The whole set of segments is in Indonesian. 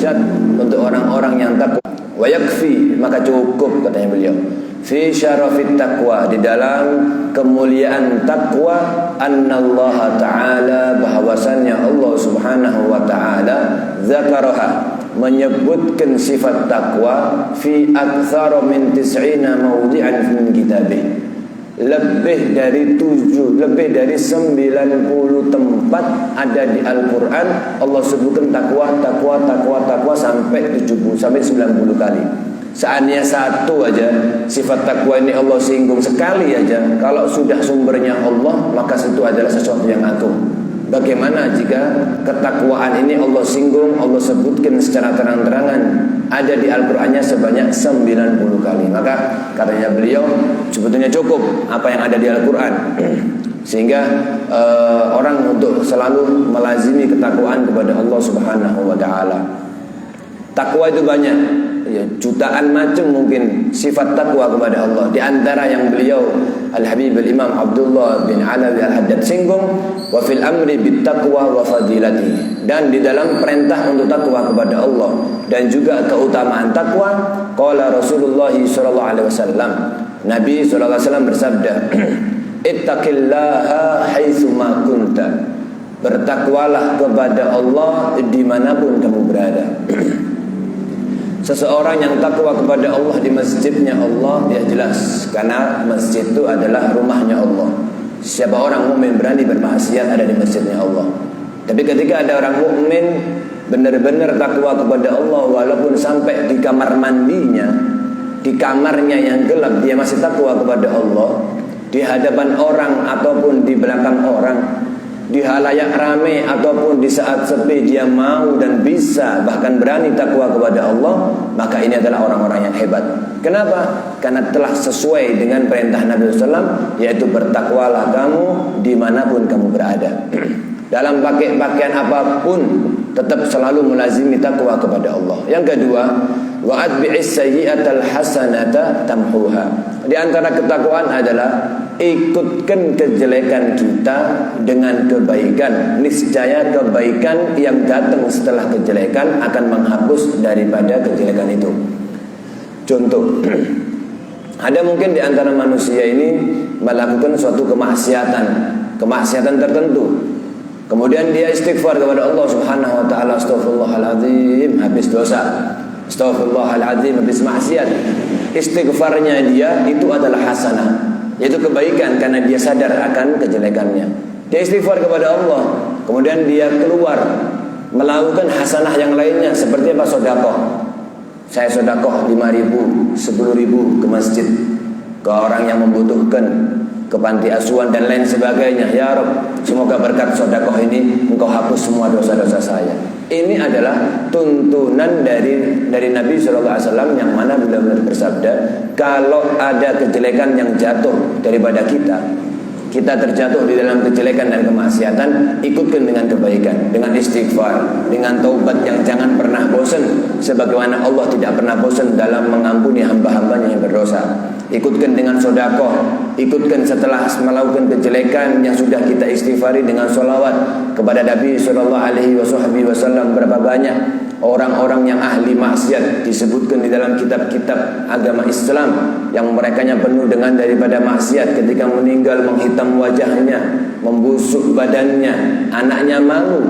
dahsyat untuk orang-orang yang takwa. Wa yakfi, maka cukup katanya beliau, fi syarafit taqwa, di dalam kemuliaan takwa, annallaha ta'ala, bahwasannya Allah subhanahu wa ta'ala, zakaraha, menyebutkan sifat takwa, fi aktsara min 90 mawdi'an min kitabih, lebih dari 90 tempat ada di Al-Quran Allah sebutkan takwa sampai 90 kali. Seandainya satu aja sifat takwa ini Allah singgung sekali aja, kalau sudah sumbernya Allah, maka itu adalah sesuatu yang agung. Bagaimana jika ketakwaan ini Allah singgung, Allah sebutkan secara terang-terangan ada di Al-Qur'annya sebanyak 90 kali. Maka katanya beliau sebetulnya cukup apa yang ada di Al-Qur'an. Sehingga orang untuk selalu melazimi ketakwaan kepada Allah Subhanahu wa taala. Takwa itu banyak, ya, jutaan macam mungkin sifat takwa kepada Allah. Di antara yang beliau Al-Habib Al-Imam Abdullah bin Alawi Al-Haddad singgung, wa fil amri bit taqwa wa fadilati, dan di dalam perintah untuk takwa kepada Allah dan juga keutamaan takwa, qala Rasulullah sallallahu alaihi wasallam, Nabi sallallahu alaihi wasallam bersabda, ittaqillaha haitsu ma kunta, bertakwalah kepada Allah dimanapun kamu berada. Seseorang yang takwa kepada Allah di masjidnya Allah, ya jelas, karena masjid itu adalah rumahnya Allah. Siapa orang mukmin berani bermaksiat ada di masjidnya Allah. Tapi ketika ada orang mukmin benar-benar takwa kepada Allah, walaupun sampai di kamar mandinya, di kamarnya yang gelap, dia masih takwa kepada Allah, di hadapan orang ataupun di belakang orang, di halayak ramai ataupun di saat sepi, dia mau dan bisa bahkan berani takwa kepada Allah, maka ini adalah orang-orang yang hebat. Kenapa? Karena telah sesuai dengan perintah Nabi SAW, yaitu bertakwalah kamu dimanapun kamu berada. Dalam pakaian apapun tetap selalu melazimi takwa kepada Allah. Yang kedua, wa atbi'is sayyi'atal hasanata tamhuha. Di antara ketakwaan adalah ikutkan kejelekan kita dengan kebaikan. Niscaya kebaikan yang datang setelah kejelekan akan menghapus daripada kejelekan itu. Contoh, ada mungkin di antara manusia ini melakukan suatu kemaksiatan tertentu. Kemudian dia istighfar kepada Allah Subhanahu wa taala, astaghfirullahaladzim, habis dosa, astaghfirullahaladzim, habis maksiat. Istighfarnya dia itu adalah hasanah, yaitu kebaikan, karena dia sadar akan kejelekannya. Dia istighfar kepada Allah, kemudian dia keluar melakukan hasanah yang lainnya, seperti apa? Sedekah. Saya sedekah 5.000, 10.000 ke masjid, ke orang yang membutuhkan, ke panti asuhan dan lain sebagainya. Ya Rabb, semoga berkat sedekah ini Engkau hapus semua dosa-dosa saya. Ini adalah tuntunan dari Nabi SAW, yang mana benar-benar bersabda, kalau ada kejelekan yang jatuh daripada kita terjatuh di dalam kejelekan dan kemaksiatan, ikutkan dengan kebaikan, dengan istighfar, dengan taubat yang jangan pernah bosan, sebagaimana Allah tidak pernah bosan dalam mengampuni hamba-hambanya yang berdosa. Ikutkan dengan sedekah, ikutkan setelah melakukan kejelekan yang sudah kita istighfari dengan sholawat kepada Nabi sallallahu alaihi wasallam. Berapa banyak orang-orang yang ahli maksiat disebutkan di dalam kitab-kitab agama Islam yang merekanya penuh dengan daripada maksiat, ketika meninggal menghitam wajahnya, membusuk badannya, anaknya malu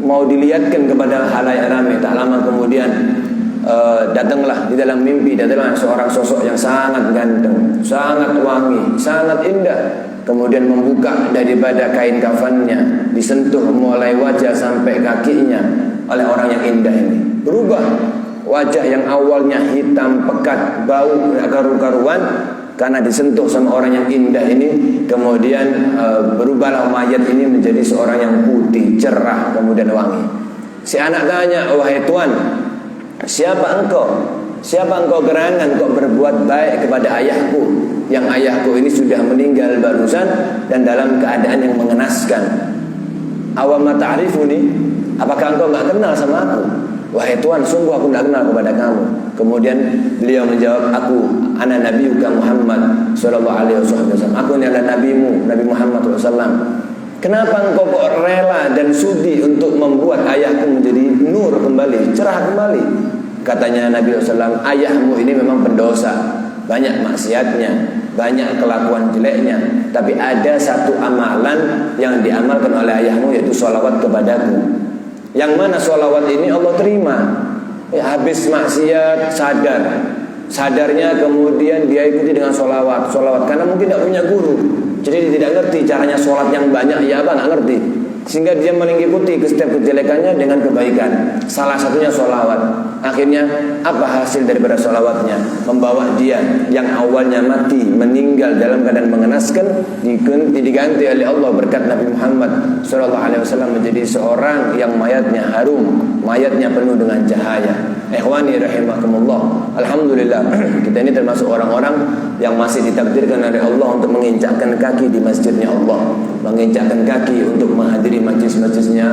mau dilihatkan kepada halayak ramai. Tak lama kemudian datanglah di dalam mimpi, datanglah seorang sosok yang sangat ganteng, sangat wangi, sangat indah. Kemudian membuka daripada kain kafannya, disentuh mulai wajah sampai kakinya oleh orang yang indah ini. Berubah wajah yang awalnya hitam, pekat, bau, karu-karuan, karena disentuh sama orang yang indah ini. Kemudian berubahlah mayat ini menjadi seorang yang putih, cerah, kemudian wangi. Si anak tanya, wahai Tuan, siapa engkau? Siapa engkau gerangan kok berbuat baik kepada ayahku, yang ayahku ini sudah meninggal barusan dan dalam keadaan yang mengenaskan. Awam ta'rifuni, apakah engkau enggak kenal sama aku? Wahai Tuan, sungguh aku enggak kenal kepada kamu. Kemudian beliau menjawab, aku ana nabiyuka Muhammad sallallahu alaihi wasallam. Aku ini adalah nabimu, Nabi Muhammad sallallahu alaihi wasallam. Kenapa engkau kok rela dan sudi untuk membuat ayahku menjadi nur kembali, cerah kembali? Katanya Nabi SAW, ayahmu ini memang pendosa, banyak maksiatnya, banyak kelakuan jeleknya, tapi ada satu amalan yang diamalkan oleh ayahmu, yaitu sholawat kepadaku. Yang mana sholawat ini Allah terima. Habis maksiat sadarnya kemudian dia ikuti dengan sholawat karena mungkin tidak punya guru, jadi dia tidak ngerti caranya sholat yang banyak, ya apa nggak ngerti, sehingga dia mengikuti setiap kejelekannya dengan kebaikan. Salah satunya sholawat. Akhirnya apa hasil daripada sholawatnya? Membawa dia yang awalnya mati, meninggal dalam keadaan mengenaskan, diganti oleh Allah berkat Nabi Muhammad SAW menjadi seorang yang mayatnya harum, mayatnya penuh dengan cahaya. Ikhwani rahimakumullah, alhamdulillah kita ini termasuk orang-orang yang masih ditakdirkan oleh Allah untuk menginjakkan kaki di masjidnya Allah, menginjakkan kaki untuk menghadiri majlis-majlisnya,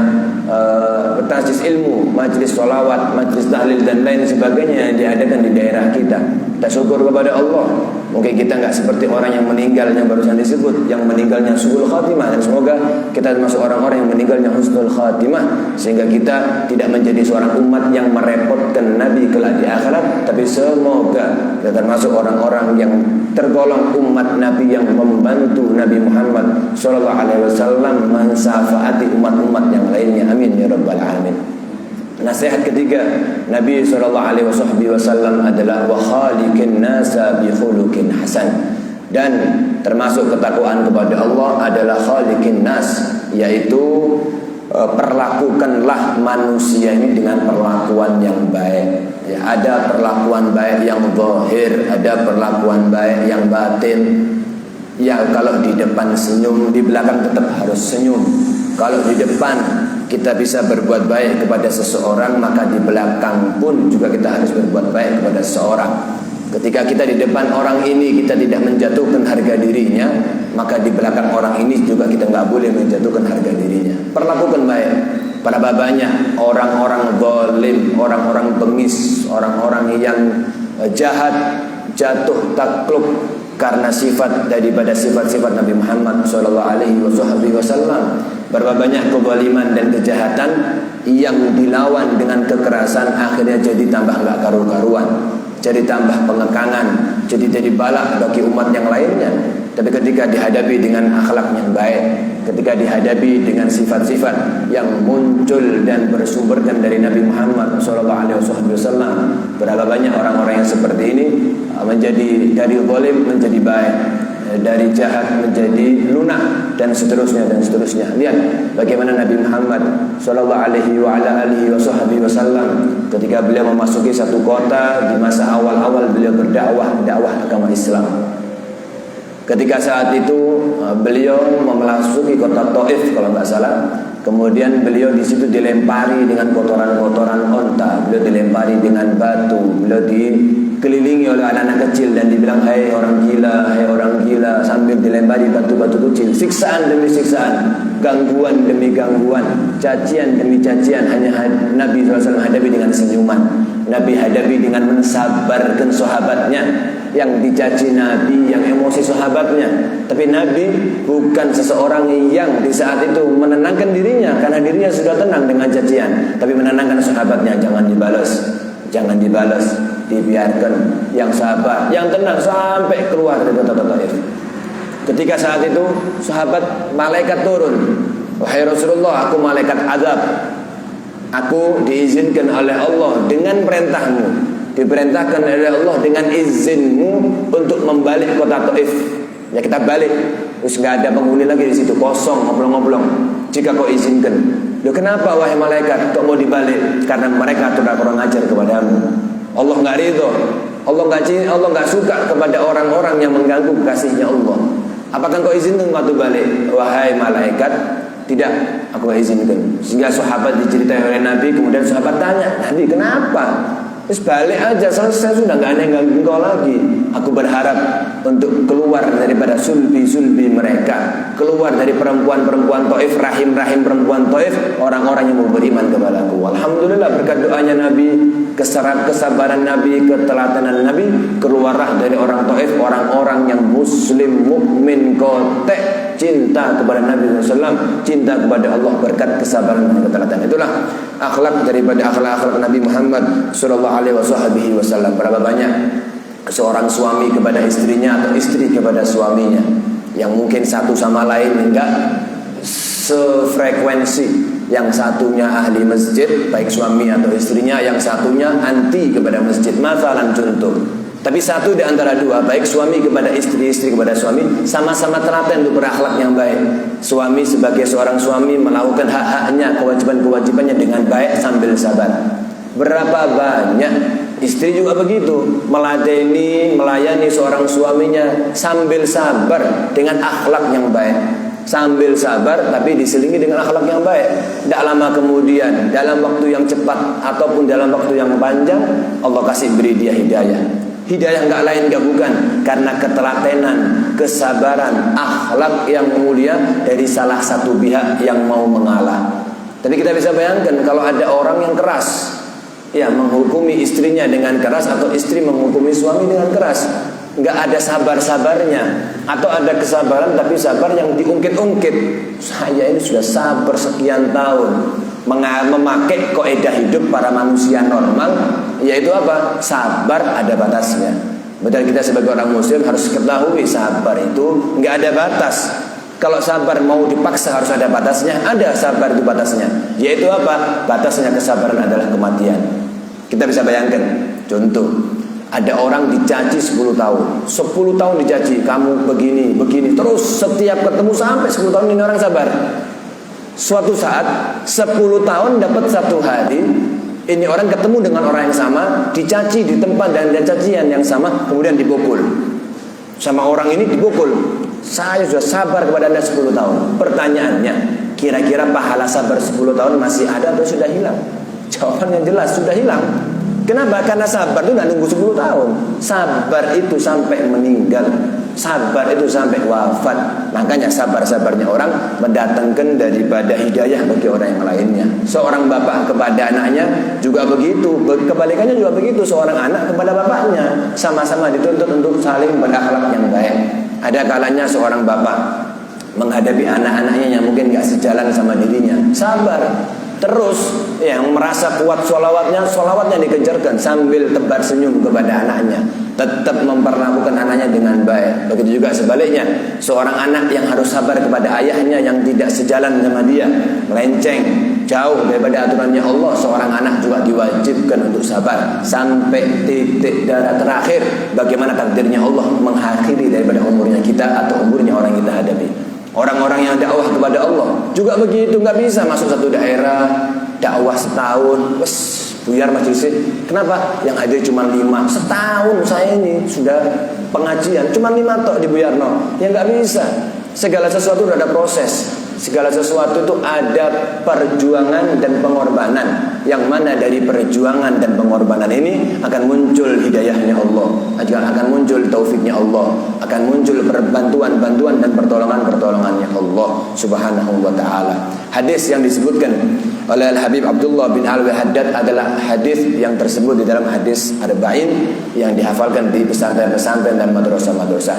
tajlis ilmu, majlis sholawat, majlis tahlil dan lain sebagainya yang diadakan di daerah kita. Kita syukur kepada Allah. Mungkin kita nggak seperti orang yang meninggal yang barusan disebut, yang meninggalnya su'ul khatimah, dan semoga kita termasuk orang-orang yang meninggalnya husnul khatimah, sehingga kita tidak menjadi seorang umat yang merepotkan Nabi kelak di akhirat, tapi semoga kita termasuk orang-orang yang tergolong umat Nabi yang membantu Nabi Muhammad SAW mensyafaati umat-umat yang lainnya. Amin ya rabbal alamin. Nasihat ketiga Nabi SAW adalah wa khaliqin nasa bi khuluqin hasan, dan termasuk ketakwaan kepada Allah adalah khaliqin nas, yaitu perlakukanlah manusia ini dengan perlakuan yang baik. Ya, ada perlakuan baik yang zahir, ada perlakuan baik yang batin. Ya, kalau di depan senyum, di belakang tetap harus senyum. Kalau di depan kita bisa berbuat baik kepada seseorang, maka di belakang pun juga kita harus berbuat baik kepada seseorang. Ketika kita di depan orang ini kita tidak menjatuhkan harga dirinya, maka di belakang orang ini juga kita nggak boleh menjatuhkan harga dirinya. Perlakukan baik. Pada babanya orang-orang zalim, orang-orang bengis, orang-orang yang jahat jatuh takluk karena sifat daripada sifat-sifat Nabi Muhammad SAW. Berapa banyak kezaliman dan kejahatan yang dilawan dengan kekerasan, akhirnya jadi tambah nggak karu-karuan, jadi tambah pengekangan, jadi balak bagi umat yang lainnya. Tapi ketika dihadapi dengan akhlak yang baik, ketika dihadapi dengan sifat-sifat yang muncul dan bersumberkan dari Nabi Muhammad SAW, berapa banyak orang-orang yang seperti ini menjadi dari zalim menjadi baik, dari jahat menjadi lunak, dan seterusnya dan seterusnya. Lihat bagaimana Nabi Muhammad SAW ketika beliau memasuki satu kota di masa awal-awal beliau berdakwah agama Islam. Ketika saat itu beliau memasuki kota Taif kalau nggak salah. Kemudian beliau di situ dilempari dengan kotoran-kotoran onta, beliau dilempari dengan batu, beliau dikelilingi oleh anak-anak kecil dan dibilang hai orang gila, sambil dilempari batu-batu kecil. Siksaan demi siksaan, gangguan demi gangguan, cacian demi cacian. Hanya Nabi SAW hadapi dengan senyuman. Nabi hadapi dengan mensabarkan sahabatnya yang dicaci Nabi, yang emosi sahabatnya. Tapi Nabi bukan seseorang yang di saat itu menenangkan dirinya, karena dirinya sudah tenang dengan cacian, tapi menenangkan sahabatnya. Jangan dibalas, dibiarkan, yang sabar, yang tenang sampai keluar dari kota Taif. Ketika saat itu sahabat, malaikat turun. Wahai Rasulullah, aku malaikat azab. Aku diizinkan oleh Allah dengan perintahmu, diperintahkan oleh Allah dengan izinmu untuk membalik kota Taif. Ya, kita balik. Terus nggak ada penghuni lagi di situ, kosong, ngobrol-ngobrol. Jika kau izinkan. Loh, kenapa wahai malaikat kok mau dibalik? Karena mereka sudah kurang ajar kepadamu. Allah nggak ridho. Allah nggak suka kepada orang-orang yang mengganggu kasihnya Allah. Apakah kau izinkan waktu balik? Wahai malaikat, tidak, aku gak izinkan. Sehingga sahabat diceritai oleh Nabi. Kemudian sahabat tanya, Nabi kenapa? Terus balik aja, selesai sudah, gak ada yang ganggu engkau lagi. Aku berharap untuk keluar daripada sulbi-sulbi mereka, keluar dari perempuan-perempuan Taif, rahim-rahim perempuan Taif, orang-orang yang mau beriman kepadaku. Alhamdulillah berkat doanya Nabi, kesabaran Nabi, keteladanan Nabi, keluarlah dari orang Taif orang-orang yang muslim, mukmin, kotek, cinta kepada Nabi SAW, cinta kepada Allah berkat kesabaran dan ketelatenan. Itulah akhlak daripada akhlak Nabi Muhammad SAW. Berapa banyak seorang suami kepada istrinya atau istri kepada suaminya yang mungkin satu sama lain enggak sefrekuensi. Yang satunya ahli masjid, baik suami atau istrinya, yang satunya anti kepada masjid. Masalan contoh. Tapi satu di antara dua, baik suami kepada istri, istri kepada suami, sama-sama telaten untuk berakhlak yang baik. Suami sebagai seorang suami melakukan hak-haknya, kewajiban-kewajibannya dengan baik sambil sabar. Berapa banyak istri juga begitu, meladeni, melayani seorang suaminya sambil sabar dengan akhlak yang baik. Sambil sabar tapi diselingi dengan akhlak yang baik. Tidak lama kemudian, dalam waktu yang cepat ataupun dalam waktu yang panjang, Allah kasih beri dia hidayah. Hidayah enggak lain enggak bukan karena ketelatenan, kesabaran, akhlak yang mulia dari salah satu pihak yang mau mengalah. Tapi kita bisa bayangkan kalau ada orang yang keras, ya, menghukumi istrinya dengan keras, atau istri menghukumi suami dengan keras, nggak ada sabar-sabarnya, atau ada kesabaran tapi sabar yang diungkit-ungkit. Saya ini sudah sabar sekian tahun memakai kaidah hidup para manusia normal, yaitu apa? Sabar ada batasnya. Betul, kita sebagai orang muslim harus ketahui sabar itu nggak ada batas. Kalau sabar mau dipaksa harus ada batasnya. Ada sabar itu batasnya, yaitu apa? Batasnya kesabaran adalah kematian. Kita bisa bayangkan, contoh, ada orang dicaci 10 tahun 10 tahun dicaci, kamu begini, begini, terus setiap ketemu sampai 10 tahun ini orang sabar. Suatu saat 10 tahun dapat satu hari, ini orang ketemu dengan orang yang sama, dicaci di tempat dan cacian yang sama, kemudian dipukul. Sama orang ini dipukul. Saya sudah sabar kepada Anda 10 tahun. Pertanyaannya, kira-kira pahala sabar 10 tahun masih ada atau sudah hilang? Jawabannya jelas, sudah hilang. Kenapa? Karena sabar itu tidak nunggu 10 tahun. Sabar itu sampai meninggal. Sabar itu sampai wafat. Makanya sabar-sabarnya orang mendatangkan daripada hidayah bagi orang yang lainnya. Seorang bapak kepada anaknya juga begitu. Kebalikannya juga begitu. Seorang anak kepada bapaknya sama-sama dituntut untuk saling berakhlak yang baik. Ada kalanya seorang bapak menghadapi anak-anaknya yang mungkin gak sejalan sama dirinya, sabar. Terus yang merasa kuat sholawatnya dikejarkan sambil tebar senyum kepada anaknya, tetap memperlakukan anaknya dengan baik. Begitu juga sebaliknya, seorang anak yang harus sabar kepada ayahnya yang tidak sejalan sama dia, melenceng jauh daripada aturannya Allah, seorang anak juga diwajibkan untuk sabar sampai titik darah terakhir. Bagaimana takdirnya Allah mengakhiri daripada umurnya kita atau umurnya orang yang kita hadapi. Orang-orang yang dakwah kepada Allah juga begitu, nggak bisa masuk satu daerah dakwah setahun, wes buyar majelisnya. Kenapa? Yang hadir cuma 5. Setahun saya ini sudah pengajian cuma 5 tok di Buyarno. Ya nggak bisa. Segala sesuatu ada proses. Segala sesuatu itu ada perjuangan dan pengorbanan. Yang mana dari perjuangan dan pengorbanan ini akan muncul hidayahnya Allah, akan muncul taufiknya Allah, akan muncul bantuan dan pertolongannya Allah Subhanahu wa ta'ala. Hadis yang disebutkan oleh Al-Habib Abdullah bin Alwi Haddad adalah hadis yang tersebut di dalam hadis Arba'in yang dihafalkan di pesantren-pesantren dan madrasah-madrasah,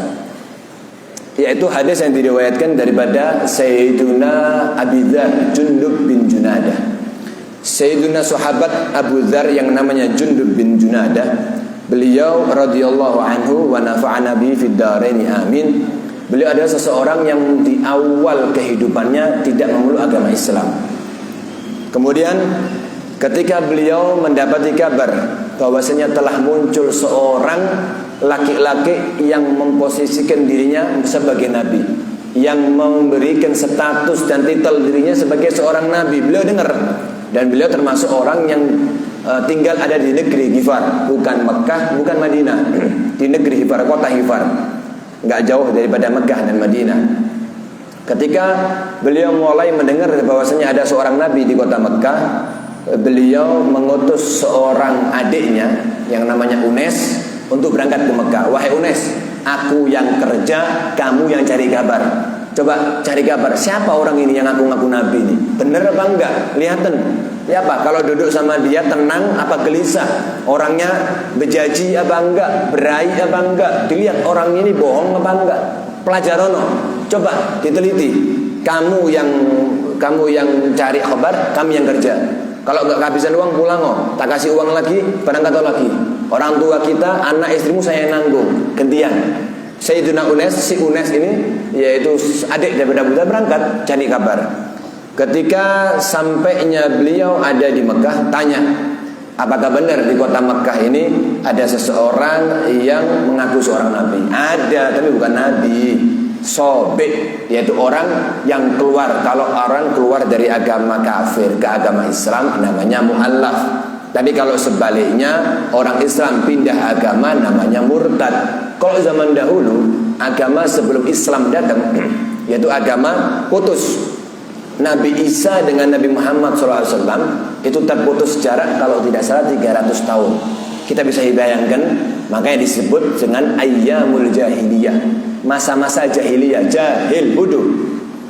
yaitu hadis yang diriwayatkan daripada Sayyiduna Abi Dzar Jundub bin Junadah. Sayyiduna sahabat Abu Dzar yang namanya Jundub bin Junadah, beliau radhiyallahu anhu wa nafa'ana bihi fid dharain amin. Beliau adalah seseorang yang di awal kehidupannya tidak memeluk agama Islam. Kemudian ketika beliau mendapati kabar bahwasanya telah muncul seorang laki-laki yang memposisikan dirinya sebagai nabi, yang memberikan status dan titel dirinya sebagai seorang nabi, beliau dengar. Dan beliau termasuk orang yang tinggal ada di negeri Ghifar, bukan Mekah, bukan Madinah, di negeri Ghifar, kota Ghifar, nggak jauh daripada Mekah dan Madinah. Ketika beliau mulai mendengar bahwasanya ada seorang nabi di kota Mekah, beliau mengutus seorang adiknya yang namanya Unes untuk berangkat ke Mekah. Wahai Unes, aku yang kerja, kamu yang cari kabar. Coba cari kabar, siapa orang ini yang ngaku-ngaku nabi ini? Bener apa enggak? Lihatin. Ya apa? Kalau duduk sama dia tenang apa gelisah? Orangnya bejaji apa enggak? Berai apa enggak? Dilihat orang ini bohong apa enggak? Pelajarono. Coba diteliti. Kamu yang cari khabar, kami yang kerja. Kalau nggak kehabisan uang pulang tak kasih uang lagi, berangkat lagi. Orang tua kita, anak istrimu saya nanggung, gantian. Sayyidina Unes, si Unes ini yaitu adik daripada Abu Dhar berangkat cari kabar. Ketika sampainya beliau ada di Mekah, tanya, apakah benar di kota Mekah ini ada seseorang yang mengaku seorang nabi? Ada, tapi bukan nabi. Sobek, yaitu orang yang keluar. Kalau orang keluar dari agama kafir ke agama Islam namanya mu'allaf. Tapi kalau sebaliknya orang Islam pindah agama namanya murtad. Kalau zaman dahulu agama sebelum Islam datang yaitu agama putus. Nabi Isa dengan Nabi Muhammad SAW itu terputus jarak kalau tidak salah 300 tahun. Kita bisa bayangkan, makanya disebut dengan ayyamul jahiliyah. Masa-masa jahiliyah, jahil, bodoh.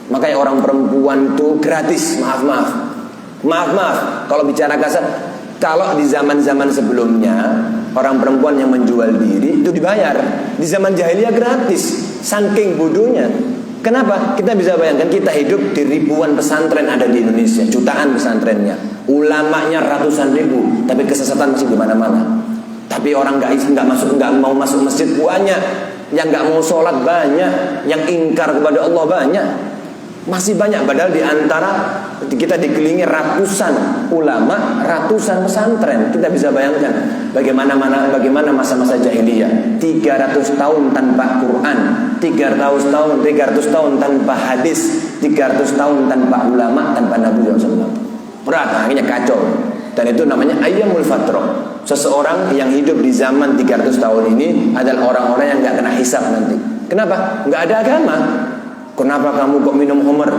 Makanya orang perempuan itu gratis, maaf. Kalau bicara kasar, kalau di zaman-zaman sebelumnya orang perempuan yang menjual diri itu dibayar. Di zaman jahiliyah gratis, saking bodohnya. Kenapa? Kita bisa bayangkan, kita hidup di ribuan pesantren ada di Indonesia, jutaan pesantrennya, ulamanya ratusan ribu, tapi kesesatan masih di mana-mana. Tapi orang nggak mau masuk masjid banyak, yang nggak mau sholat banyak, yang ingkar kepada Allah banyak, masih banyak. Padahal di antara kita dikelilingi ratusan ulama, ratusan pesantren. Kita bisa bayangkan bagaimana masa-masa jahiliyah, 300 tahun tanpa Quran, 300 tahun tanpa hadis, 300 tahun tanpa ulama, tanpa Nabi SAW. Berat, akhirnya kacau. Dan itu namanya ayyamul fatrah. Seseorang yang hidup di zaman 300 tahun ini adalah orang-orang yang gak kena hisab nanti. Kenapa? Gak ada agama. Kenapa kamu kok minum khamr?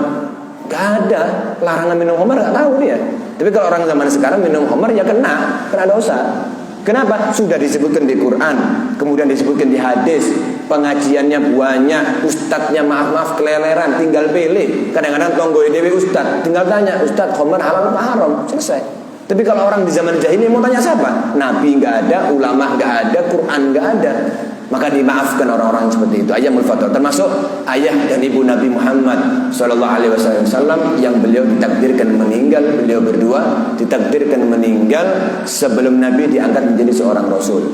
Gak ada larangan minum khamr, gak tahu dia. Tapi kalau orang zaman sekarang minum khamr ya kena dosa. Kenapa? Sudah disebutkan di Quran, kemudian disebutkan di hadis. Pengajiannya banyak, ustadznya maaf keleleran, tinggal pilih. Kadang-kadang tonggo dewe ustadz, tinggal tanya, ustadz khamr halal apa haram? Selesai. Tapi kalau orang di zaman jahiliyah mau tanya siapa? Nabi nggak ada, ulama nggak ada, Quran nggak ada. Maka dimaafkan orang-orang seperti itu. Ayyamul fatrah termasuk ayah dan ibu Nabi Muhammad SAW yang beliau ditakdirkan meninggal, beliau berdua ditakdirkan meninggal sebelum Nabi diangkat menjadi seorang Rasul.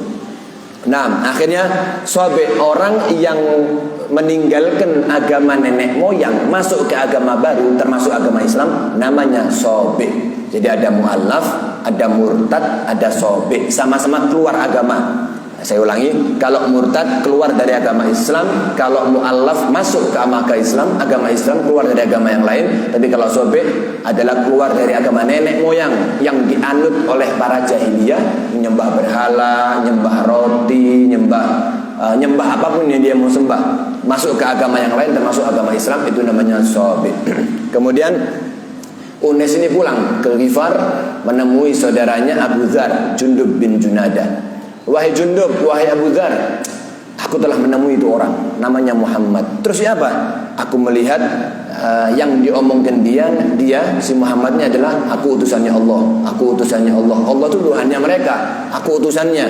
Nah, akhirnya sobe orang yang meninggalkan agama nenek moyang masuk ke agama baru termasuk agama Islam namanya sobe. Jadi ada mu'allaf, ada murtad, ada sobe, sama-sama keluar agama. Saya ulangi, kalau murtad keluar dari agama Islam, kalau mu'allaf masuk ke agama Islam keluar dari agama yang lain. Tapi kalau sobe adalah keluar dari agama nenek moyang yang dianut oleh para jahiliyah, menyembah berhala, nyembah roti, nyembah apapun yang dia mau sembah, masuk ke agama yang lain termasuk agama Islam, itu namanya sobe. Kemudian Unes ini pulang ke Ghifar menemui saudaranya Abu Dhar, Jundub bin Junadah. Wahai Jundub, wahai Abu Dhar, aku telah menemui itu orang, namanya Muhammad. Terus siapa? Aku melihat yang diomongkan dia si Muhammadnya adalah aku utusannya Allah. Aku utusannya Allah. Allah itu Tuhannya mereka, aku utusannya.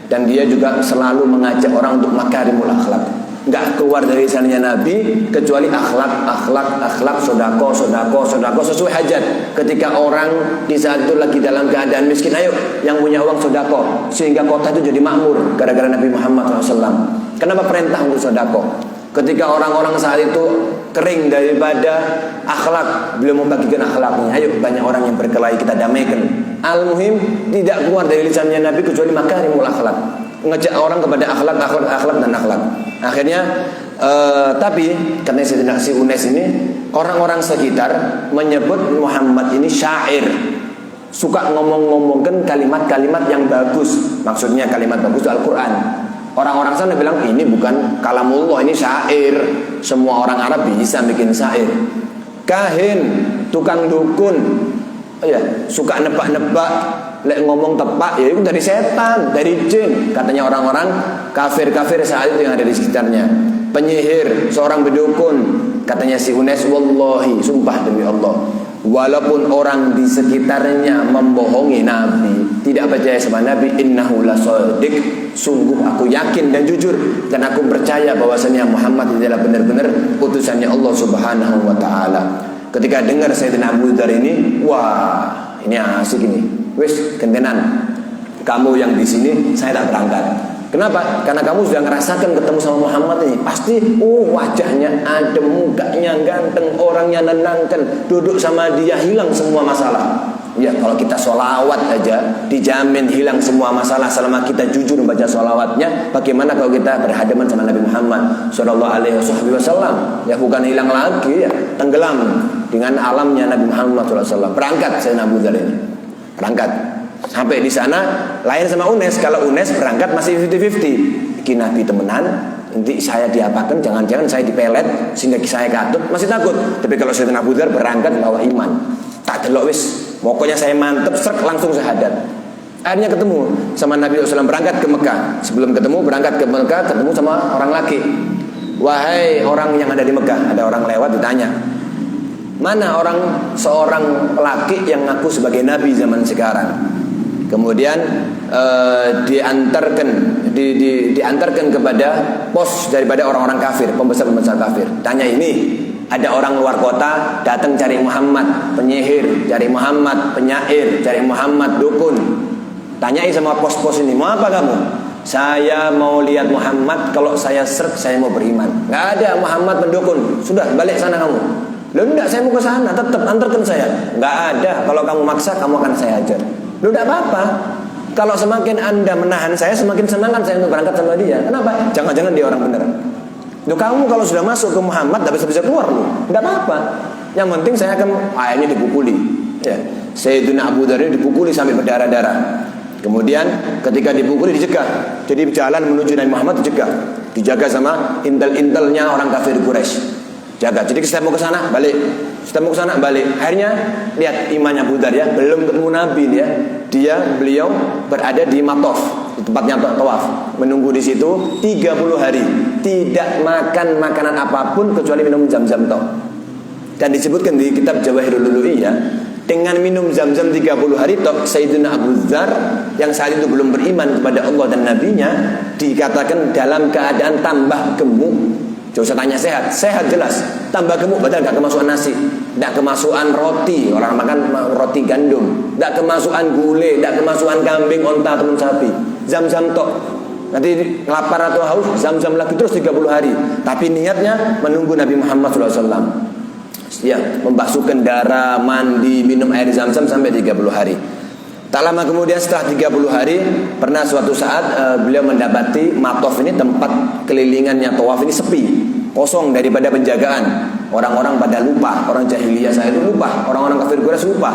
Dan dia juga selalu mengajak orang untuk makarimul akhlak. Enggak keluar dari lisannya Nabi kecuali akhlak, sodako sesuai hajat. Ketika orang di saat itu lagi dalam keadaan miskin, ayo yang punya uang sodako, sehingga kota itu jadi makmur gara-gara Nabi Muhammad SAW. Kenapa perintah untuk sodako? Ketika orang-orang saat itu kering daripada akhlak, beliau membagikan akhlaknya. Ayo banyak orang yang berkelahi, kita damaikan. Al-muhim tidak keluar dari lisannya Nabi kecuali makarimul akhlak, ngejak orang kepada akhlak dan akhlak. Akhirnya tapi karena si Unes ini, orang-orang sekitar menyebut Muhammad ini syair, suka ngomong-ngomongkan kalimat-kalimat yang bagus. Maksudnya kalimat bagus itu Al-Quran. Orang-orang sana bilang ini bukan kalamullah, ini syair. Semua orang Arab bisa bikin syair. Kahin, tukang dukun, suka nebak-nebak, lek ngomong tepak ya itu dari setan, dari jin, katanya orang-orang kafir-kafir saat itu yang ada di sekitarnya. Penyihir, seorang bedukun, katanya si Unes, wallahi, sumpah demi Allah, Walaupun orang di sekitarnya membohongi Nabi, tidak percaya sama Nabi, innahu lasadiq, sungguh aku yakin dan jujur, dan aku percaya bahwasanya Muhammad adalah benar-benar utusannya Allah Subhanahu wa taala. Ketika dengar Sayyidina Abu Dzar ini, wah, ini asik ini. Wis gentenan. Kamu yang di sini, saya tak berangkat. Kenapa? Karena kamu sudah ngerasakan ketemu sama Muhammad ini. Pasti wajahnya adem, mukanya ganteng, orangnya nenangkan. Duduk sama dia hilang semua masalah. Ya, kalau kita sholawat aja dijamin hilang semua masalah selama kita jujur membaca sholawatnya. Bagaimana kalau kita berhadapan sama Nabi Muhammad Sallallahu Alaihi Wasallam? Ya, bukan hilang lagi, ya, tenggelam dengan alamnya Nabi Muhammad SAW. Berangkat saya Abu Dzar ini, berangkat. Sampai di sana lain sama Unes. Kalau Unes berangkat masih 50-50. Iki Nabi temenan, nanti saya diapakan, jangan-jangan saya dipelet sehingga saya katut, masih takut. Tapi kalau Sayyidina Abu Dzar berangkat bawa iman, tak delok wis, pokoknya saya mantep, serk langsung syahadat. Akhirnya ketemu sama Nabi SAW, berangkat ke Mekah. Sebelum ketemu, berangkat ke Mekah, ketemu sama orang laki. Wahai orang yang ada di Mekah, ada orang lewat ditanya, mana seorang laki yang ngaku sebagai Nabi zaman sekarang? Kemudian diantarkan kepada pos daripada orang-orang kafir, pembesar-pembesar kafir. Tanya ini, ada orang luar kota datang cari Muhammad, penyihir, cari Muhammad, penyair, cari Muhammad, dukun. Tanyai sama pos-pos ini, mau apa kamu? Saya mau lihat Muhammad, kalau saya serk saya mau beriman. Nggak ada Muhammad pendukun, sudah balik sana kamu. Loh enggak, saya mau ke sana, tetap antarkan saya. Nggak ada, kalau kamu maksa kamu akan saya ajar. Loh enggak apa-apa. Kalau semakin Anda menahan saya, semakin senang kan saya untuk berangkat sama dia. Kenapa? Jangan-jangan dia orang benar. Loh, kamu kalau sudah masuk ke Muhammad tidak bisa keluar loh. Enggak apa-apa. Yang penting saya akan akhirnya dipukuli. Ya. Sayyidina Abu Dzar dipukuli sampai berdarah-darah. Kemudian ketika dipukuli dicegah. Jadi jalan menuju Nabi Muhammad dicegah. Dijaga sama intel-intelnya orang kafir Quraisy. Jaga. Jadi kita mau ke sana, balik. Kita mau ke sana, balik. Akhirnya lihat imannya Abu Dzar, ya, belum ketemu Nabi ya. Beliau berada di Matof, di tempatnya tawaf, menunggu di situ 30 hari, tidak makan makanan apapun kecuali minum zam-zam tok. Dan disebutkan di kitab Jawahirul Uluhiyah, dengan minum zam-zam 30 hari tok, Sayyidina Abu Dzar yang saat itu belum beriman kepada Allah dan Nabinya, dikatakan dalam keadaan tambah gemuk. Jangan usah tanya sehat jelas. Tambah gemuk, padahal gak kemasukan nasi, gak kemasukan roti, orang makan roti gandum, gak kemasukan gulai, gak kemasukan kambing, onta ataupun sapi. Zam-zam tok. Nanti lapar atau haus, zam-zam lagi terus 30 hari. Tapi niatnya menunggu Nabi Muhammad SAW. Ya, membasuhkan darah, mandi, minum air zam-zam sampai 30 hari. Tak lama kemudian setelah 30 hari, pernah suatu saat beliau mendapati Matof ini, tempat kelilingannya tawaf ini sepi, kosong daripada penjagaan. Orang-orang pada lupa, orang jahiliyah saya itu lupa, orang-orang kafir Quraisy lupa.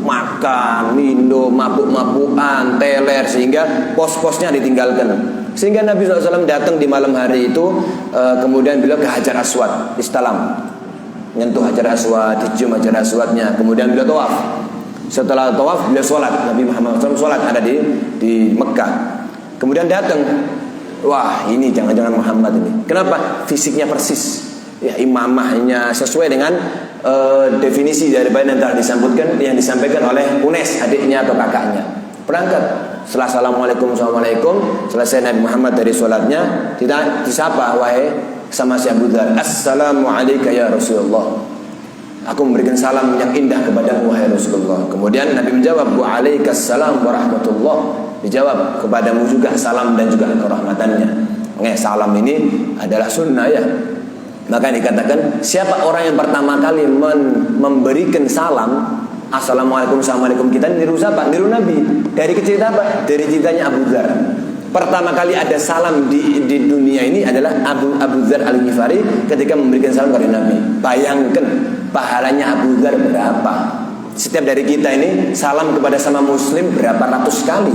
Makan, minum, mabuk-mabukan, teler, sehingga pos-posnya ditinggalkan. Sehingga Nabi SAW datang di malam hari itu, kemudian beliau ke Hajar Aswad, istalam, nyentuh Hajar Aswad, dicium Hajar Aswadnya, kemudian beliau tawaf. Setelah tawaf beliau sholat, Nabi Muhammad SAW sholat ada di Mekah. Kemudian datang, wah ini jangan-jangan Muhammad ini. Kenapa? Fisiknya persis, ya, imamahnya sesuai dengan definisi daripada yang telah yang disampaikan oleh Unes, adiknya atau kakaknya. Berangkat, setelah assalamualaikum, selesai Nabi Muhammad dari sholatnya, disapa, wahai sama si Abu Dzar, assalamualaikum ya Rasulullah. Aku memberikan salam yang indah kepadamu wahai Rasulullah. Kemudian Nabi menjawab, waalaikumsalam warahmatullah. Dijawab, kepadamu juga salam dan juga kerahmatannya. Salam ini adalah sunnah, ya. Maka dikatakan, siapa orang yang pertama kali memberikan salam, assalamualaikum, assalamualaikum, kita niru siapa? Niru Nabi. Dari cerita apa? Dari ceritanya Abu Dzar. Pertama kali ada salam di dunia ini adalah Abu Dzar Al-Ghifari ketika memberikan salam kepada Nabi. Bayangkan pahalanya Abu Dzar berapa? Setiap dari kita ini salam kepada sama muslim berapa ratus kali,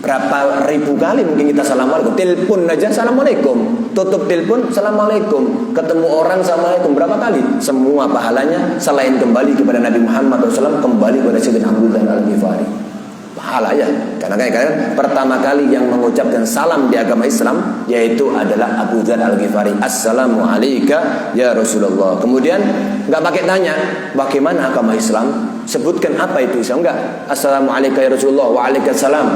berapa ribu kali mungkin kita assalamualaikum. Telepon aja assalamualaikum, tutup telepon assalamualaikum, ketemu orang assalamualaikum, berapa kali? Semua pahalanya selain kembali kepada Nabi Muhammad SAW, kembali kepada Sayyidina Abu Dzar Al-Ghifari. Pahala, ya. Karena pertama kali yang mengucapkan salam di agama Islam yaitu adalah Abu Dzar Al-Ghifari. Assalamualaikum ya Rasulullah. Kemudian Enggak pakai tanya, bagaimana agama Islam? Sebutkan apa itu Islam? Enggak. Assalamualaikum ya Rasulullah, waalaikumsalam.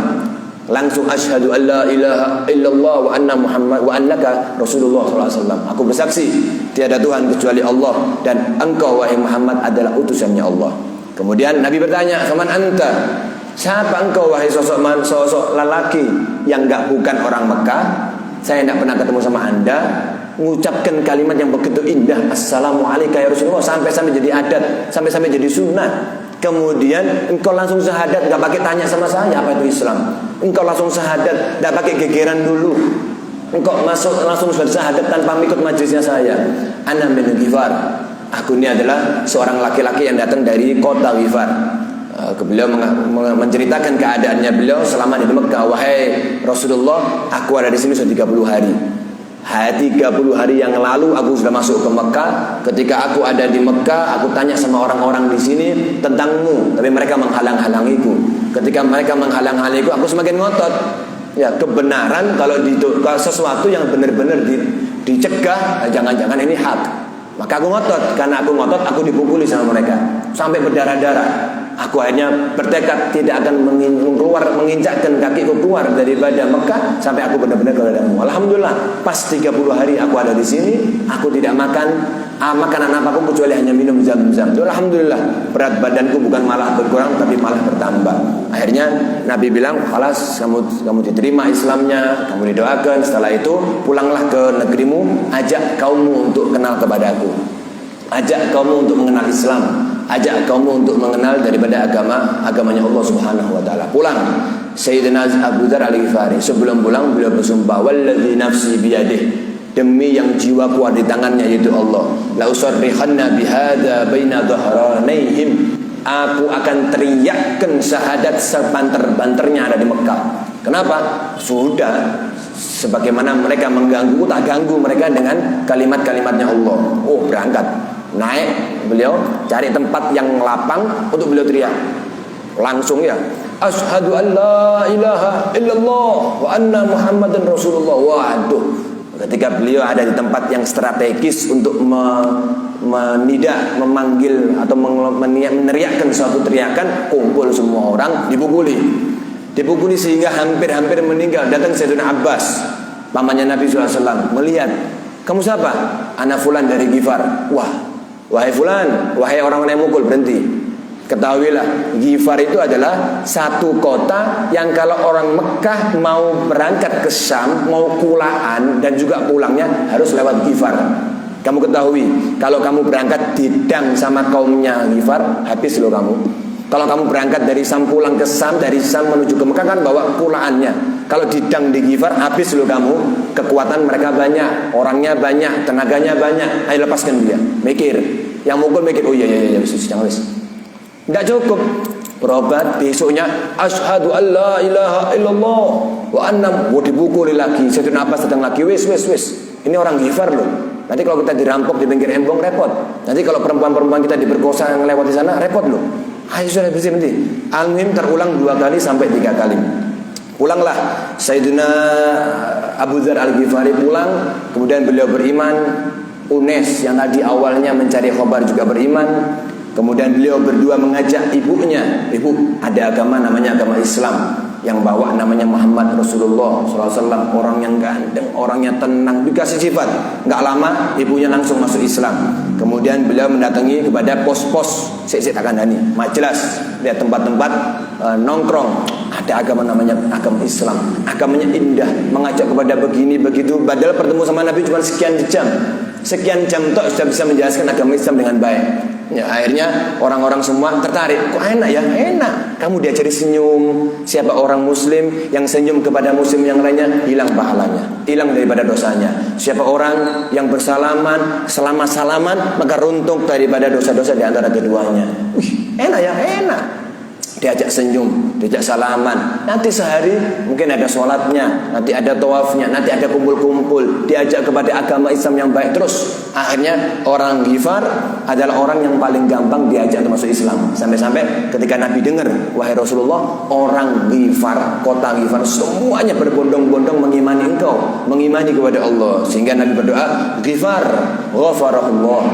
Langsung asyhadu an la ilaha illallah wa anna Muhammad wa annaka Rasulullah sallallahu alaihi wasallam. Aku bersaksi tiada Tuhan kecuali Allah dan engkau wahai Muhammad adalah utusannya Allah. Kemudian Nabi bertanya, "Faman anta?" Siapa engkau wahai sosok lelaki yang bukan orang Mekah? Saya tidak pernah ketemu sama Anda. Mengucapkan kalimat yang begitu indah, Assalamualaikum ya Rasulullah, sampai-sampai jadi adat, sampai-sampai jadi sunnah. Kemudian engkau langsung syahadat, gak pakai tanya sama saya apa itu Islam. Engkau langsung syahadat, gak pakai gegeran dulu. Engkau masuk langsung syahadat tanpa mengikut majelisnya saya. Ana min Ghifar. Aku ini adalah seorang laki-laki yang datang dari kota Ghifar. Beliau menceritakan keadaannya beliau selama di Mekah. Wahai Rasulullah, aku ada di sini sudah 30 hari. 30 hari yang lalu aku sudah masuk ke Mekah. Ketika aku ada di Mekah, aku tanya sama orang-orang di sini tentangmu, tapi mereka menghalang-halangiku. Ketika mereka menghalang-halangiku, aku semakin ngotot. Ya, kebenaran kalau sesuatu yang benar-benar dicegah, jangan-jangan ini hak. Maka aku ngotot, karena aku ngotot, aku dipukuli sama mereka sampai berdarah-darah. Aku akhirnya bertekad tidak akan menginjakkan kakiku keluar daripada Mekah sampai aku benar-benar kepadamu. Alhamdulillah, pas 30 hari aku ada di sini, aku tidak makan makanan apapun kecuali hanya minum zam-zam. Alhamdulillah, berat badanku bukan malah berkurang tapi malah bertambah. Akhirnya Nabi bilang, "Khalas, kamu diterima Islamnya, kamu didoakan. Setelah itu pulanglah ke negerimu, ajak kaummu untuk kenal kepadaku. Ajak kaummu untuk mengenal Islam. Ajak kaummu untuk mengenal daripada agamanya Allah Subhanahu wa taala." Pulang Sayyidina Abu Dzar Al-Ghifari, sebelum pulang beliau bersumpah, "Walladzi nafsi biyadihi," demi yang jiwaku ada di tangannya yaitu Allah, "la usarrihanna bihadza baina dhahranaihim." Aku akan teriakkan syahadat sebanter-banternya ada di Mekah. Kenapa? Sudah sebagaimana mereka mengganggu, tak ganggu mereka dengan kalimat-kalimatnya Allah. Oh, berangkat, naik beliau cari tempat yang lapang untuk beliau teriak. Langsung ya, asyhadu an la ilaha illallah wa anna Muhammadan Rasulullah. Waduh, ketika beliau ada di tempat yang strategis untuk menidak, memanggil atau meneriakkan suatu teriakan, kumpul semua orang, dipukuli sehingga hampir-hampir meninggal. Datang Sayyidina Abbas, pamannya Nabi SAW, melihat, "Kamu siapa?" "Ana fulan dari Ghifar." Wahai fulan, wahai orang-orang yang mukul, berhenti. Ketahuilah, Ghifar itu adalah satu kota yang kalau orang Mekah mau berangkat ke Syam, mau kulaan dan juga pulangnya harus lewat Ghifar. Kamu ketahui, kalau kamu berangkat didang sama kaumnya Ghifar, habis loh kamu. Kalau kamu berangkat dari Syam pulang ke Syam, dari Syam menuju ke Mekah kan bawa pulaannya. Kalau didang di Ghifar, habis loh kamu. Kekuatan mereka banyak, orangnya banyak, tenaganya banyak. Ayo lepaskan dia. Mikir, yang mukul mikir, oh iya, jangan wis. Tidak cukup. Berobat, besoknya asyhadu an la ilaha illallah wa anna, dipukuli lagi. Sayyidina Abbas datang lagi, wis. Ini orang Ghifar loh. Nanti kalau kita dirampok di pinggir embong repot. Nanti kalau perempuan-perempuan kita diperkosa yang lewat di sana repot loh. Ayo sudah berhenti. Al-Muhim terulang 2 kali sampai 3 kali. Pulanglah Sayyidina Abu Dzar Al-Ghifari pulang. Kemudian beliau beriman. Unes yang tadi awalnya mencari khabar juga beriman. Kemudian beliau berdua mengajak ibunya, "Ibu, ada agama namanya agama Islam yang bawa namanya Muhammad Rasulullah SAW, orang yang ganteng, orangnya tenang, dikasih sifat." Nggak lama ibunya langsung masuk Islam. Kemudian beliau mendatangi kepada pos-pos Takandani, majelis, lihat tempat-tempat nongkrong, ada agama namanya agama Islam, agamanya indah, mengajak kepada begini begitu. Padahal bertemu sama Nabi cuma sekian jam tok sudah bisa menjelaskan agama Islam dengan baik. Ya, akhirnya orang-orang semua tertarik. Kok enak ya? Enak. Kamu diajari senyum. Siapa orang muslim yang senyum kepada muslim yang lainnya, hilang pahalanya, hilang daripada dosanya. Siapa orang yang bersalaman, selama salaman, maka runtuh daripada dosa-dosa di antara keduanya. Enak ya? Enak. Diajak senyum, diajak salaman. Nanti sehari mungkin ada sholatnya, nanti ada tawafnya, nanti ada kumpul-kumpul. Diajak kepada agama Islam yang baik terus. Akhirnya orang Ghifar adalah orang yang paling gampang diajak untuk masuk Islam. Sampai-sampai ketika Nabi dengar, wahai Rasulullah, orang Ghifar, kota Ghifar semuanya berbondong-bondong mengimani engkau, mengimani kepada Allah. Sehingga Nabi berdoa, Ghifar, ghafarahullah.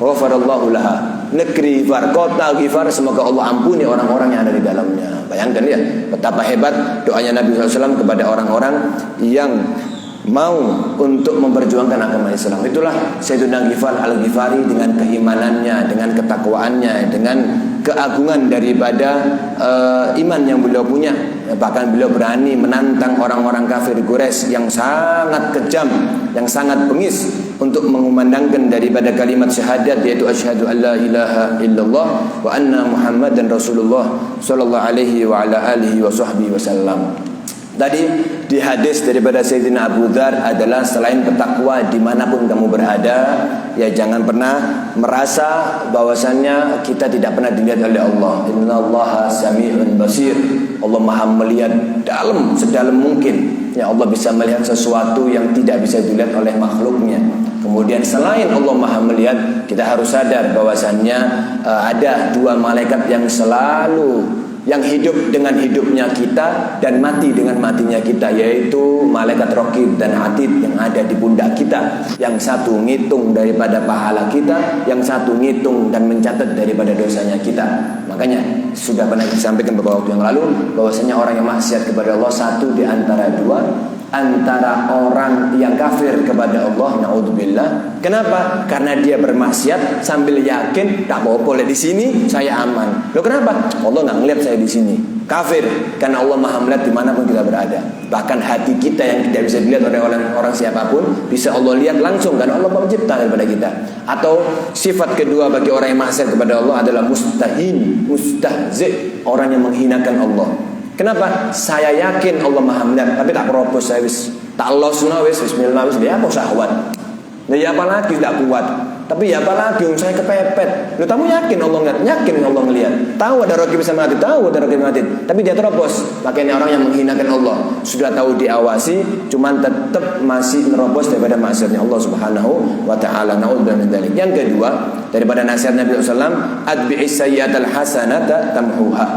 Ghafarallahu laha. Negeri Ghifar, kota Ghifar, semoga Allah ampuni orang-orang yang ada di dalamnya. Bayangkan ya, betapa hebat doanya Nabi SAW kepada orang-orang yang mau untuk memperjuangkan agama Islam. Itulah Sayyidina Ghifar al-Ghifari dengan keimanannya, dengan ketakwaannya, dengan keagungan daripada iman yang beliau punya. Bahkan beliau berani menantang orang-orang kafir Quraisy yang sangat kejam, yang sangat bengis untuk mengumandangkan daripada kalimat syahadat, yaitu asyhadu an la ilaha illallah wa anna Muhammadan Rasulullah sallallahu alaihi wa ala alihi wa sahbihi wasallam. Tadi di hadis daripada Sayyidina Abu Dzar adalah selain bertakwa dimanapun kamu berada, ya jangan pernah merasa bahwasannya kita tidak pernah dilihat oleh Allah. Innallaha sami'un basir. Allah Maha melihat sedalam mungkin. Ya Allah bisa melihat sesuatu yang tidak bisa dilihat oleh makhluknya. Kemudian selain Allah Maha melihat, kita harus sadar bahwasannya ada dua malaikat yang selalu yang hidup dengan hidupnya kita dan mati dengan matinya kita, yaitu malaikat Raqib dan Atid yang ada di pundak kita. Yang satu ngitung daripada pahala kita, yang satu ngitung dan mencatat daripada dosanya kita. Makanya sudah pernah disampaikan beberapa waktu yang lalu bahwasanya orang yang maksiat kepada Allah satu di antara dua, antara orang yang kafir kepada Allah, naudzubillah. Kenapa? Karena dia bermaksiat sambil yakin tak apa-apa di sini saya aman. Loh kenapa? Allah nggak ngeliat saya di sini. Kafir karena Allah Maha melihat dimanapun kita berada. Bahkan hati kita yang tidak bisa dilihat oleh orang siapapun bisa Allah lihat langsung karena Allah mencipta daripada kita. Atau sifat kedua bagi orang yang maksiat kepada Allah adalah mustahin, mustahzi, orang yang menghinakan Allah. Kenapa? Saya yakin Allah Maha melihat, tapi tak propos saya wis, tak losno wis, bismillah wis, dia apa syahwat. Ya apa lagi tidak kuat. Tapi ya apa lagi saya kepepet. Lu kamu yakin Allah ngeliat? Yakin Allah ngeliat. Tahu ada Raqib bisa mati, tahu ada Raqib mati, tapi dia terobos. Makanya orang yang menghinakan Allah sudah tahu diawasi, cuman tetap masih nerobos daripada maksiatnya Allah Subhanahu wa taala. Naudzubillah min dzalik. Yang kedua, daripada nasihat Nabi sallallahu alaihi wasallam, adbi'is sayyi'atal hasanata tamhuha.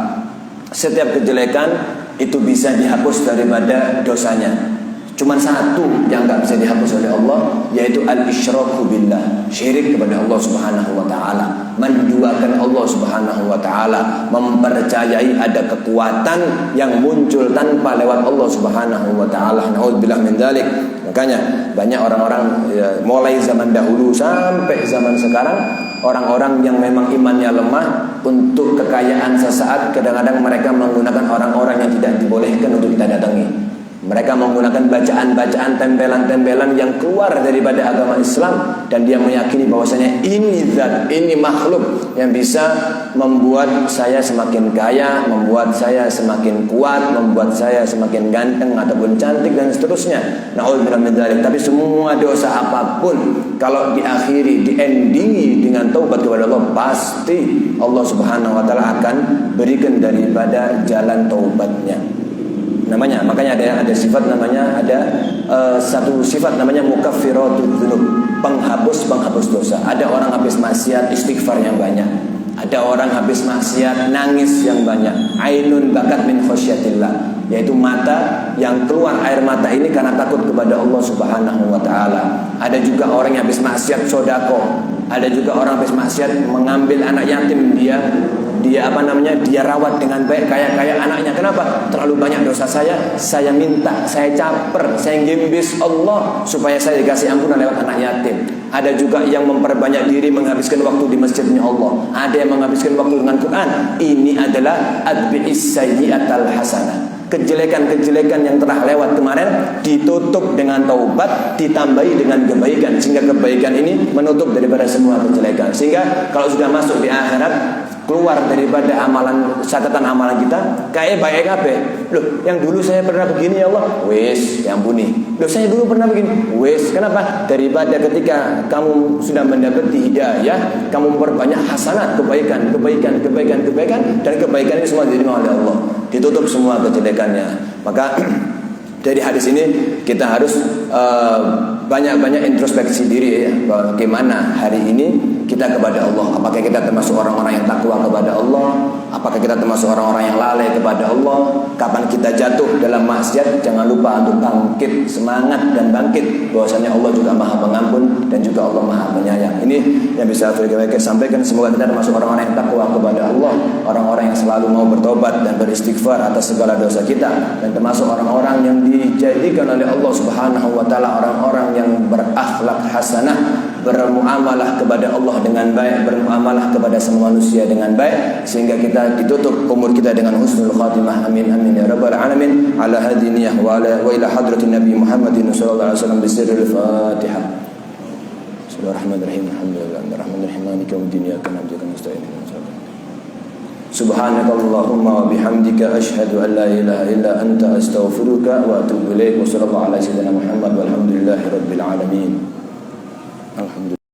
Setiap kejelekan itu bisa dihapus daripada dosanya. Cuman satu yang enggak bisa dihapus oleh Allah, yaitu al-isyraku billah, syirik kepada Allah Subhanahu wa taala, menduakan Allah Subhanahu wa taala, mempercayai ada kekuatan yang muncul tanpa lewat Allah Subhanahu wa taala. Naudzubillah min dzalik. Makanya banyak orang-orang mulai zaman dahulu sampai zaman sekarang, orang-orang yang memang imannya lemah, untuk kekayaan sesaat kadang-kadang mereka menggunakan orang-orang yang tidak dibolehkan untuk kita datangi. Mereka menggunakan bacaan-bacaan, tempelan-tempelan yang keluar daripada agama Islam, dan dia meyakini bahwasanya ini zat, ini makhluk yang bisa membuat saya semakin kaya, membuat saya semakin kuat, membuat saya semakin ganteng ataupun cantik dan seterusnya. Na'udzubillah min dzalik. Tapi semua dosa apapun kalau diakhiri, diendingi dengan taubat kepada Allah, pasti Allah Subhanahu wa taala akan berikan daripada jalan taubatnya. Makanya ada sifat namanya, satu sifat namanya mukaffiratudz dzunub, penghapus dosa. Ada orang habis maksiat istighfar yang banyak. Ada orang habis maksiat nangis yang banyak. Ainun bakat min khosyatillah, yaitu mata yang keluar air mata ini karena takut kepada Allah Subhanahu wa taala. Ada juga orang yang habis maksiat sedekah. Ada juga orang habis maksiat mengambil anak yatim, dia rawat dengan baik, kayak anaknya. Kenapa? Terlalu banyak dosa saya minta, saya caper, saya gembis Allah supaya saya dikasih ampunan lewat anak yatim. Ada juga yang memperbanyak diri, menghabiskan waktu di masjidnya Allah. Ada yang menghabiskan waktu dengan Quran. Ini adalah adbi'is sayyi'atal hasanah. Kejelekan-kejelekan yang telah lewat kemarin ditutup dengan taubat, ditambahi dengan kebaikan, sehingga kebaikan ini menutup daripada semua kejelekan. Sehingga kalau sudah masuk di akhirat, keluar daripada amalan, catatan amalan kita kayak baik apa? Loh, yang dulu saya pernah begini ya Allah, wes, ampuni. Loh, saya dulu pernah begini, wes. Kenapa? Daripada ketika kamu sudah mendapati hidayah, kamu memperbanyak hasanat, kebaikan, dan kebaikan ini semua diterima oleh Allah, ditutup semua kejelekannya. Maka dari hadis ini kita harus banyak-banyak introspeksi diri ya, bagaimana hari ini kita kepada Allah. Apakah kita termasuk orang-orang yang takwa kepada Allah? Apakah kita termasuk orang-orang yang lalai kepada Allah? Kapan kita jatuh dalam maksiat, jangan lupa untuk bangkit, semangat dan bangkit bahwasanya Allah juga Maha Pengampun dan juga Allah Maha Penyayang. Ini yang bisa saya sampaikan. Semoga kita termasuk orang-orang yang takwa kepada Allah, orang-orang yang selalu mau bertobat dan beristighfar atas segala dosa kita, dan termasuk orang-orang yang dijadikan oleh Allah Subhanahu wa taala orang-orang yang berakhlak hasanah, bermuamalah kepada Allah dengan baik, bermuamalah kepada semua manusia dengan baik, sehingga kita ditutup umur kita dengan husnul khatimah. Amin amin ya rabbal alamin. Ala hadhihi niyyah wa ila hadratin Nabi Muhammadin sallallahu alaihi wasallam bisirril Fatihah. Bismillahirrahmanirrahim. Alhamdulillahirrahmanirrahim. Maliki yaumiddin. Iyyaka na'budu wa iyyaka nasta'in. Subhanakallahumma wa bihamdika asyhadu an la ilaha illa anta astaghfiruka wa atubu ilaik. Wa sallallahu ala sayyidina Muhammad walhamdulillahi rabbil alamin. Alhamdulillah.